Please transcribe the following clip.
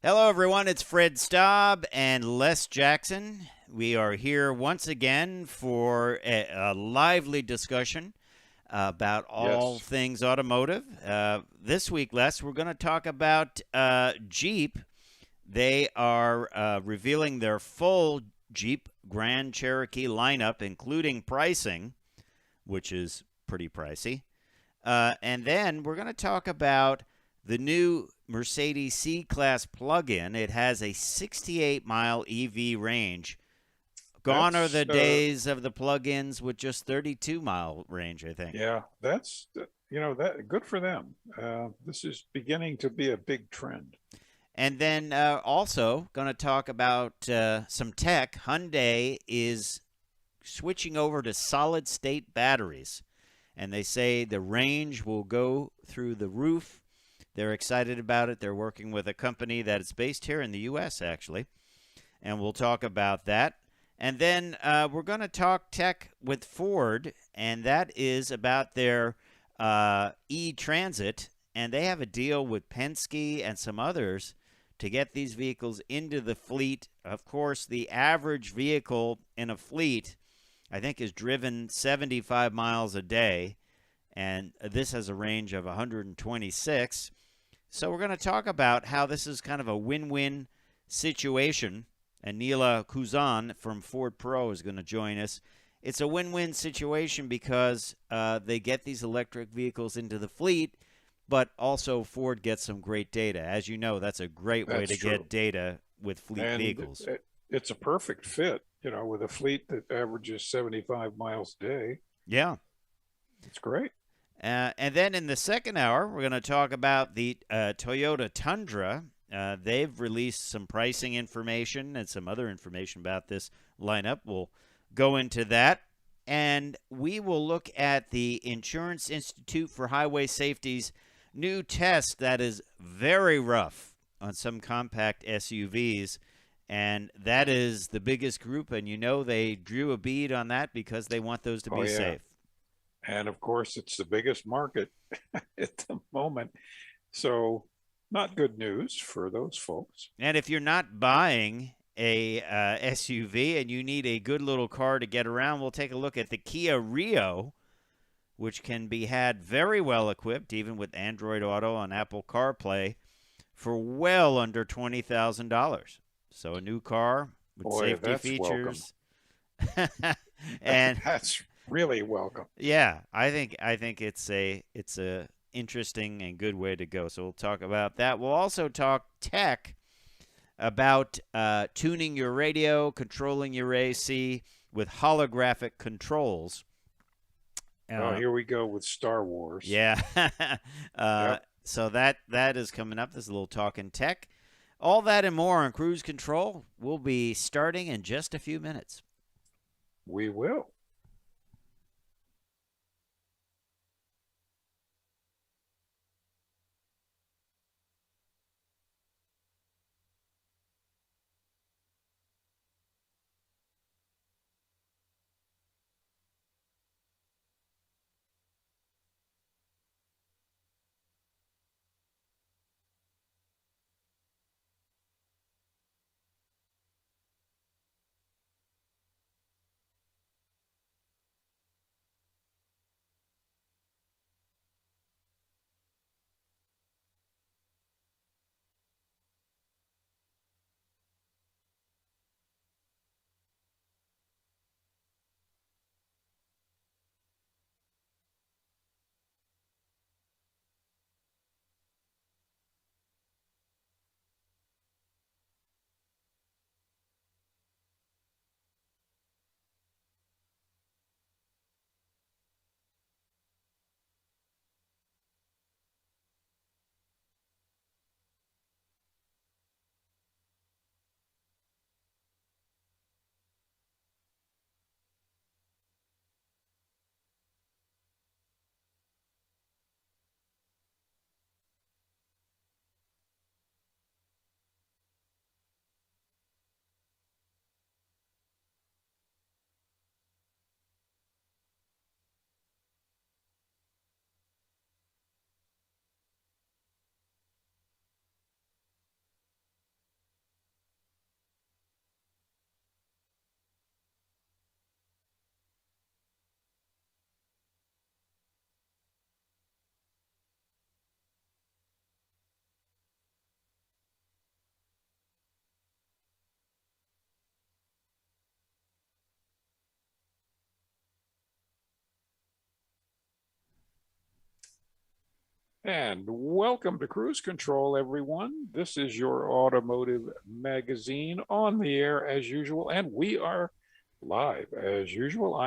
Hello, everyone. It's Fred Staub and Les Jackson. We are here once again for a lively discussion about all Yes, things automotive. This week, Les, we're going to talk about Jeep. They are revealing their full Jeep Grand Cherokee lineup, including pricing, which is pretty pricey. And then we're going to talk about the new Mercedes C Class plug in. It has a 68-mile EV range. Gone are that's the days of the plug ins with just 32-mile range, I think. yeah, that's that good for them. This is beginning to be a big trend. And then also going to talk about some tech. Hyundai is switching over to solid state batteries, and they say the range will go through the roof. They're excited about it. They're working with a company that is based here in the U.S., actually, and we'll talk about that. And then we're going to talk tech with Ford, and that is about their e-Transit, and they have a deal with Penske and some others to get these vehicles into the fleet. Of course, the average vehicle in a fleet, I think, is driven 75 miles a day, and this has a range of 126. So we're going to talk about how this is kind of a win-win situation, and Neela Kuzan from Ford Pro is going to join us. It's a win-win situation because they get these electric vehicles into the fleet, but also Ford gets some great data. As you know, that's a great way That's to true, get data with fleet and vehicles. it's a perfect fit. With a fleet that averages 75 miles a day. Yeah. It's great. And then in the second hour, we're going to talk about the Toyota Tundra. They've released some pricing information and some other information about this lineup. We'll go into that. And we will look at the Insurance Institute for Highway Safety's new test that is very rough on some compact SUVs. And that is the biggest group. And you know they drew a bead on that because they want those to Oh be yeah, safe. and of course it's the biggest market at the moment. So not good news for those folks. And if you're not buying a SUV and you need a good little car to get around, we'll take a look at the Kia Rio, which can be had very well equipped, even with Android Auto and Apple CarPlay, for well under $20,000. So a new car with Boy, safety that's welcome. features, and That's really welcome. yeah, I think it's a interesting and good way to go. So we'll talk about that. We'll also talk tech about tuning your radio, controlling your AC with holographic controls. Oh, Uh, here we go with Star Wars. yeah. Yep, So that is coming up. This is a little talking tech. All that and more on Cruise Control will be starting in just a few minutes. we will. And welcome to Cruise Control, everyone. This is your automotive magazine on the air as usual, and we are live as usual. I'm